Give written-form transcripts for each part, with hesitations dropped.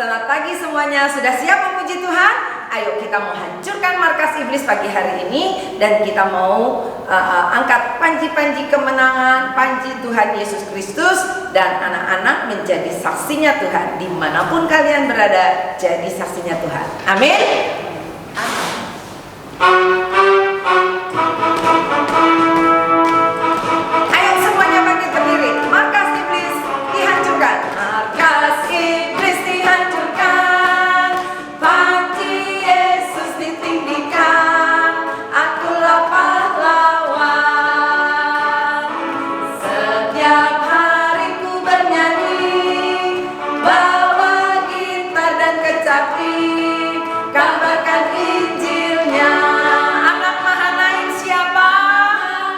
Selamat pagi semuanya, sudah siap memuji Tuhan? Ayo kita mau hancurkan markas iblis pagi hari ini. Dan kita mau angkat panji-panji kemenangan, panji Tuhan Yesus Kristus. Dan anak-anak menjadi saksinya Tuhan. Dimanapun kalian berada, jadi saksinya Tuhan. Amin. Ayo semuanya bangkit berdiri. Markas iblis dihancurkan. Markas iblis dihancurkan. Panji Yesus ditinggikan. Akulah pahlawan. Setiap hari ku bernyanyi, bawa gitar dan kecapi, kabarkan Injilnya. Anak Mahanaim siapa?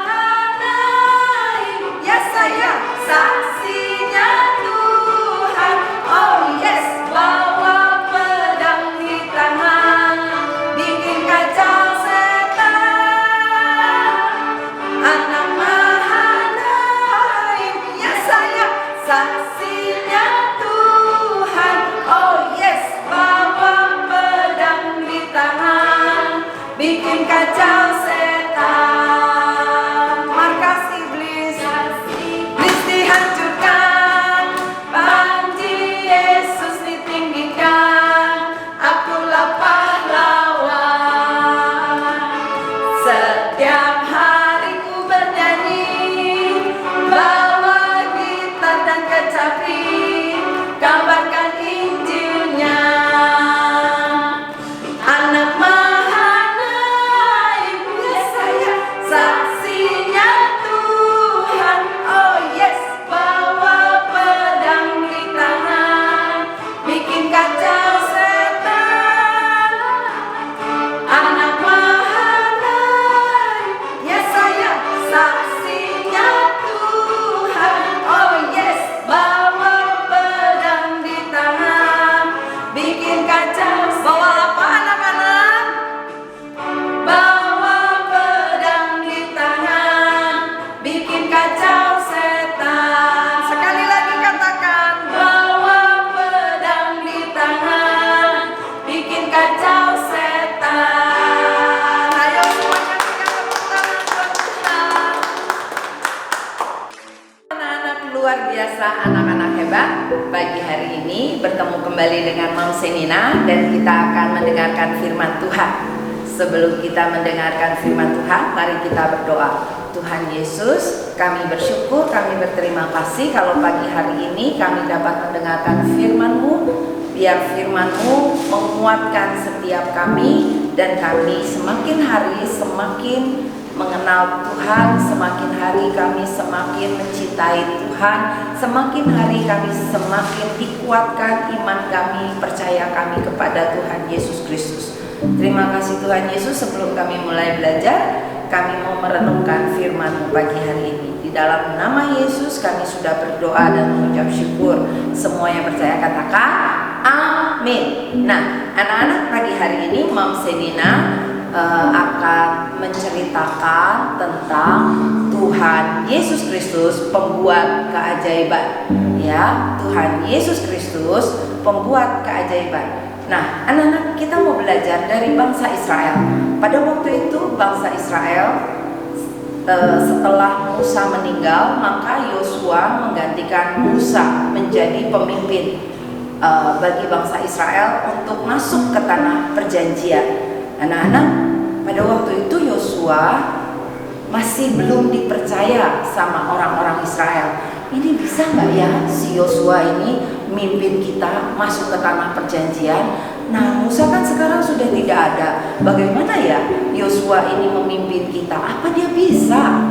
Mahanaim, ya saya saksinya Tuhan. Oh yes, bawa pedang di tangan, bikin kacau setan. Anak Mahanaim, ya saya saksinya Tuhan. Oh yes, bawa pedang di tangan, bikin kacau setan. Markas iblis dihancurkan. Panji Yesus ditinggikan. Akulah pahlawan. Setiap hari ku bernyanyi, bawa gitar dan kecapi, kabarkan Injilnya. Anak Mahanaim, ya saya saksinya Tuhan. Oh yes, bawa pedang di tangan, bikin kacau setan. Anak Mahanaim, ya saya saksinya Tuhan. Oh yes, bawa pedang di tangan, bikin kacau. Bawa apa anak-anak? Bawa pedang di tangan, bikin kacau setan. Sekali lagi katakan, bawa pedang di tangan, bikin kacau setan. Ayo semuanya berikan tepuk tangan buat Tuhan. Anak-anak luar biasa, anak-anak hebat. Pagi hari ini bertemu kembali dengan Mam Senina dan kita akan mendengarkan firman Tuhan. Sebelum kita mendengarkan firman Tuhan, mari kita berdoa. Tuhan Yesus, kami bersyukur, kami berterima kasih kalau pagi hari ini kami dapat mendengarkan firman-Mu. Biar firman-Mu menguatkan setiap kami, dan kami semakin hari semakin mengenal Tuhan, semakin hari kami semakin mencintai Tuhan, semakin hari kami semakin dikuatkan iman kami, percaya kami kepada Tuhan Yesus Kristus. Terima kasih Tuhan Yesus. Sebelum kami mulai belajar, kami mau merenungkan firman-Mu pagi hari ini. Di dalam nama Yesus kami sudah berdoa dan mengucap syukur. Semua yang percaya katakan amin. Nah, anak-anak, pagi hari ini Mam Senina akan menceritakan tentang Tuhan Yesus Kristus pembuat keajaiban. Ya, Tuhan Yesus Kristus pembuat keajaiban. Nah, anak-anak, kita mau belajar dari bangsa Israel. Pada waktu itu bangsa Israel setelah Musa meninggal, maka Yosua menggantikan Musa menjadi pemimpin bagi bangsa Israel untuk masuk ke tanah perjanjian. Anak-anak, pada waktu itu Yosua masih belum dipercaya sama orang-orang Israel. Ini bisa nggak ya si Yosua ini mimpin kita masuk ke tanah perjanjian? Nah, Musa kan sekarang sudah tidak ada. Bagaimana ya Yosua ini memimpin kita? Apa dia bisa?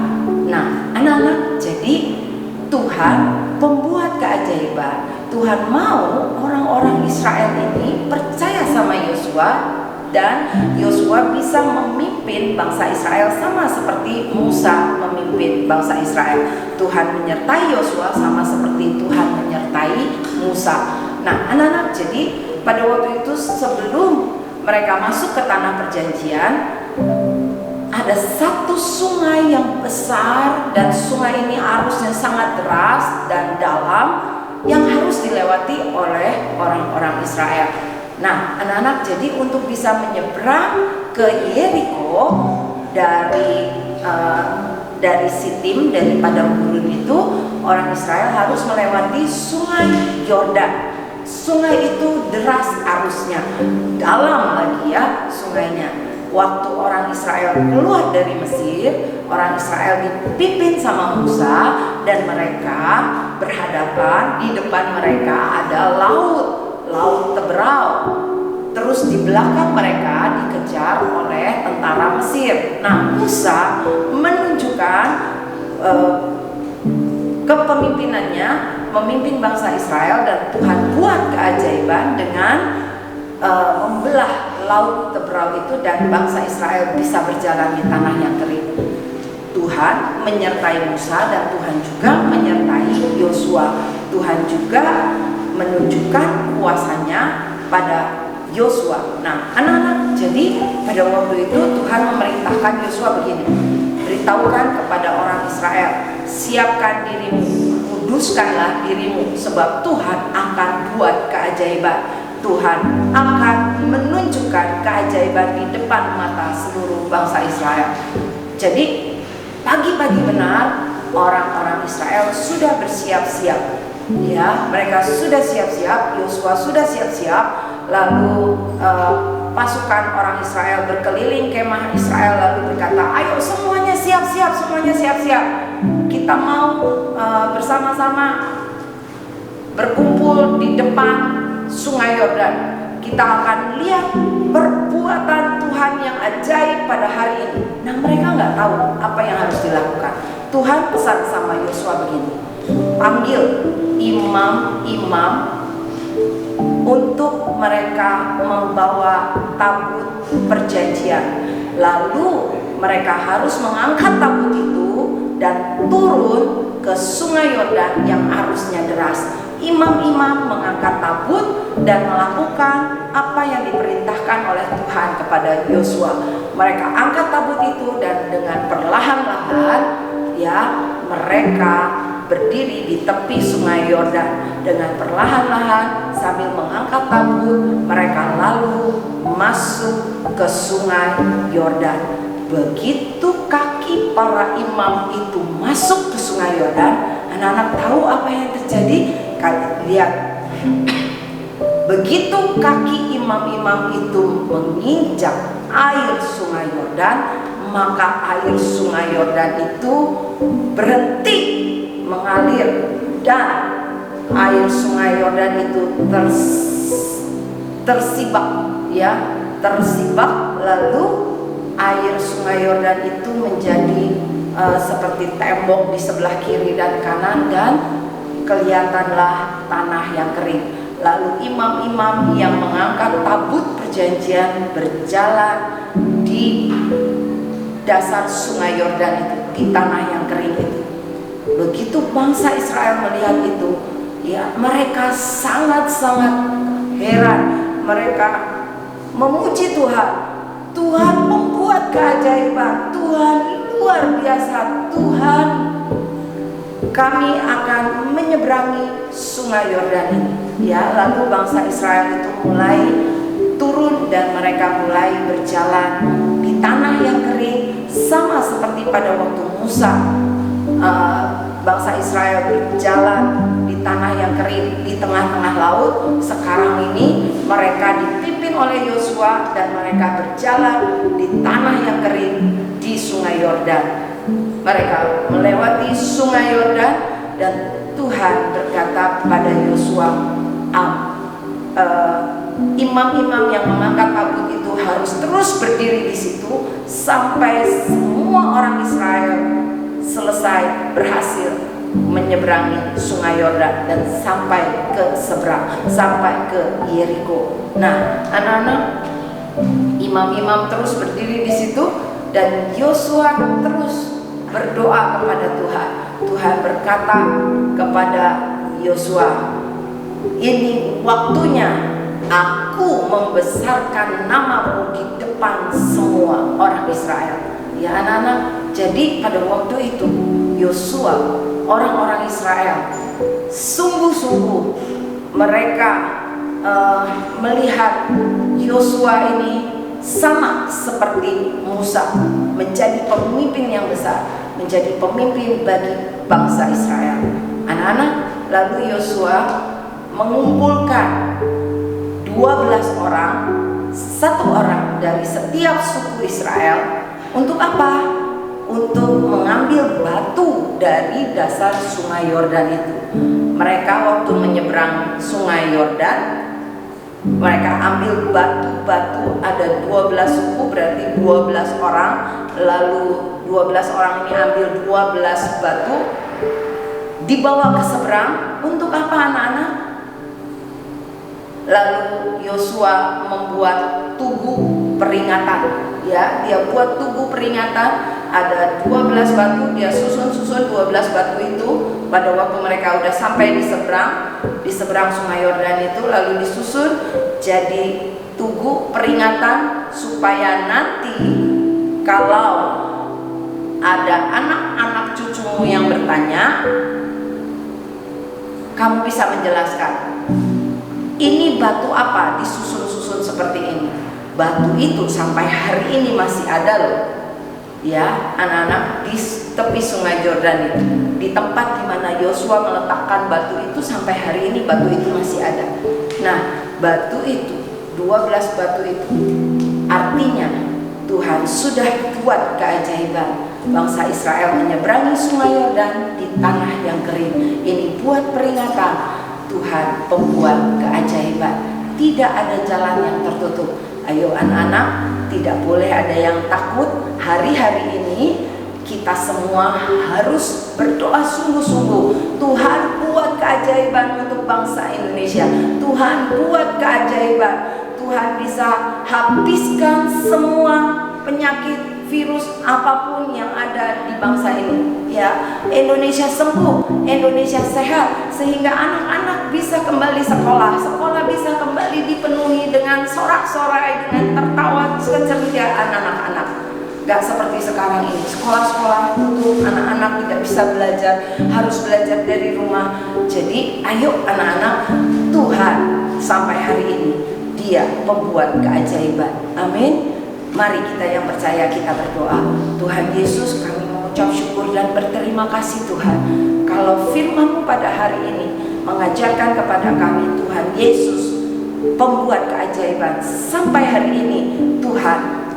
Nah, anak-anak, jadi Tuhan pembuat keajaiban. Tuhan mau orang-orang Israel ini percaya sama Yosua, dan Yosua bisa memimpin bangsa Israel sama seperti Musa memimpin bangsa Israel. Tuhan menyertai Yosua sama seperti Tuhan menyertai Musa. Nah, anak-anak, jadi pada waktu itu sebelum mereka masuk ke tanah perjanjian, ada satu sungai yang besar, dan sungai ini arusnya sangat deras dan dalam. yang harus dilewati oleh orang-orang Israel. Nah, anak-anak, jadi untuk bisa menyeberang ke Yeriko dari Sitim, dari padang gurun itu, orang Israel harus melewati sungai Yordan. Sungai itu deras arusnya, dalam lagi ya sungainya. Waktu orang Israel keluar dari Mesir, orang Israel dipimpin sama Musa, dan mereka berhadapan. Di depan mereka ada laut Teberau. Terus di belakang mereka dikejar oleh tentara Mesir. Nah, Musa menunjukkan kepemimpinannya, memimpin bangsa Israel, dan Tuhan buat keajaiban dengan membelah laut Teberau itu, dan bangsa Israel bisa berjalan di tanah yang kering. Tuhan menyertai Musa, dan Tuhan juga menyertai Yosua. Tuhan juga menunjukkan kuasanya pada Yosua. Nah, anak-anak, jadi pada waktu itu Tuhan memerintahkan Yosua begini, beritahukan kepada orang Israel, siapkan dirimu, kuduskanlah dirimu, sebab Tuhan akan buat keajaiban. Tuhan akan menunjukkan keajaiban di depan mata seluruh bangsa Israel. Jadi pagi-pagi benar orang-orang Israel sudah bersiap-siap. Ya, mereka sudah siap-siap, Yosua sudah siap-siap. Lalu pasukan orang Israel berkeliling kemah Israel, lalu berkata, ayo semuanya siap-siap, semuanya siap-siap. Kita mau bersama-sama berkumpul di depan Sungai Yordan. Kita akan lihat perbuatan Tuhan yang ajaib pada hari ini. Nah, mereka nggak tahu apa yang harus dilakukan. Tuhan pesan sama Yosua begini, panggil imam-imam untuk mereka membawa tabut perjanjian. Lalu mereka harus mengangkat tabut itu dan turun ke Sungai Yordan yang arusnya deras. Imam-imam mengangkat tabut dan melakukan apa yang diperintahkan oleh Tuhan kepada Yosua. Mereka angkat tabut itu, dan dengan perlahan-lahan ya mereka berdiri di tepi Sungai Yordan. Dengan perlahan-lahan sambil mengangkat tabut, mereka lalu masuk ke Sungai Yordan. Begitu kaki para imam itu masuk ke Sungai Yordan, anak-anak tahu apa yang terjadi? Kalian lihat, begitu kaki imam-imam itu menginjak air Sungai Yordan, maka air Sungai Yordan itu berhenti mengalir, dan air Sungai Yordan itu tersibak, lalu air Sungai Yordan itu menjadi seperti tembok di sebelah kiri dan kanan, dan kelihatanlah tanah yang kering. Lalu imam-imam yang mengangkat tabut perjanjian berjalan di dasar Sungai Yordan itu, di tanah yang kering itu. Begitu bangsa Israel melihat itu, ya mereka sangat-sangat heran. Mereka memuji Tuhan. Tuhan membuat keajaiban. Tuhan luar biasa. Tuhan, kami akan menyeberangi Sungai Yordan ini. Ya, lalu bangsa Israel itu mulai turun, dan mereka mulai berjalan di tanah yang kering, sama seperti pada waktu Musa. Bangsa Israel berjalan di tanah yang kering di tengah-tengah laut. Sekarang ini mereka dipimpin oleh Yosua, dan mereka berjalan di tanah yang kering di Sungai Yordan. Mereka melewati Sungai Yordan, dan Tuhan berkata pada Yosua, imam-imam yang mengangkat tabut itu harus terus berdiri di situ sampai semua orang Israel selesai berhasil menyeberangi Sungai Yordan dan sampai ke seberang, sampai ke Yeriko. Nah, anak-anak, imam-imam terus berdiri di situ, dan Yosua terus berdoa kepada Tuhan. Tuhan berkata kepada Yosua, ini waktunya aku membesarkan namamu di depan semua orang Israel. Ya anak-anak, jadi pada waktu itu Yosua, orang-orang Israel sungguh-sungguh mereka melihat Yosua ini sama seperti Musa, menjadi pemimpin yang besar, menjadi pemimpin bagi bangsa Israel. Anak-anak, lalu Yosua mengumpulkan 12 orang, satu orang dari setiap suku Israel. Untuk apa? Untuk mengambil batu dari dasar sungai Yordan itu. Mereka waktu menyeberang sungai Yordan, mereka ambil batu-batu, ada 12 suku, berarti 12 orang. Lalu 12 orang ini ambil 12 batu, dibawa ke seberang. Untuk apa, anak-anak? Lalu Yosua membuat tugu peringatan, ya, dia buat tugu peringatan. Ada 12 batu, dia susun 12 batu itu. Pada waktu mereka udah sampai di seberang sungai Yordan itu, lalu disusun jadi tugu peringatan, supaya nanti kalau ada anak-anak cucumu yang bertanya, kamu bisa menjelaskan, ini batu apa disusun-susun seperti ini. Batu itu sampai hari ini masih ada loh, ya anak-anak, di tepi sungai Yordan itu, di tempat di mana Yosua meletakkan batu itu, sampai hari ini batu itu masih ada. Nah, batu itu, 12 batu itu, artinya Tuhan sudah buat keajaiban. Bangsa Israel menyeberangi sungai Yordan di tanah yang kering. Ini buat peringatan, Tuhan pembuat keajaiban. Tidak ada jalan yang tertutup. Ayo anak-anak, tidak boleh ada yang takut. Hari-hari ini kita semua harus berdoa sungguh-sungguh. Tuhan buat keajaiban untuk bangsa Indonesia. Tuhan buat keajaiban. Tuhan bisa habiskan semua penyakit, virus apapun yang ada di bangsa ini. Ya, Indonesia sembuh, Indonesia sehat, sehingga anak-anak bisa kembali sekolah, sekolah bisa kembali dipenuhi dengan sorak-sorai, dengan tertawa keceriaan anak-anak. Gak seperti sekarang ini, sekolah-sekolah tutup, anak-anak tidak bisa belajar, harus belajar dari rumah. Jadi ayo anak-anak, Tuhan sampai hari ini Dia pembuat keajaiban. Amin. Mari kita yang percaya, kita berdoa. Tuhan Yesus, kami mengucap syukur dan berterima kasih Tuhan, kalau firman-Mu pada hari ini mengajarkan kepada kami, Tuhan Yesus pembuat keajaiban. Sampai hari ini Tuhan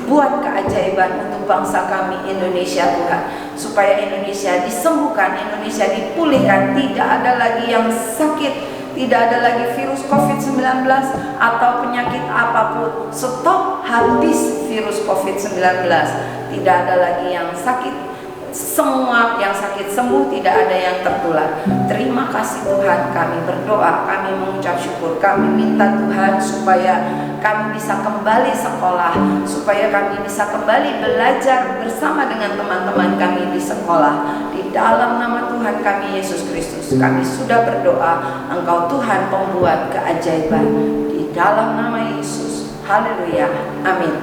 buat keajaiban untuk bangsa kami Indonesia Tuhan, supaya Indonesia disembuhkan, Indonesia dipulihkan. Tidak ada lagi yang sakit, tidak ada lagi virus COVID-19 atau penyakit apapun. Stop, habis virus COVID-19. Tidak ada lagi yang sakit. Semua yang sakit sembuh, tidak ada yang tertular. Terima kasih Tuhan, kami berdoa, kami mengucap syukur. Kami minta Tuhan supaya kami bisa kembali sekolah, supaya kami bisa kembali belajar bersama dengan teman-teman kami di sekolah. Di dalam nama Tuhan kami Yesus Kristus, kami sudah berdoa. Engkau Tuhan pembuat keajaiban. Di dalam nama Yesus, haleluya, amin.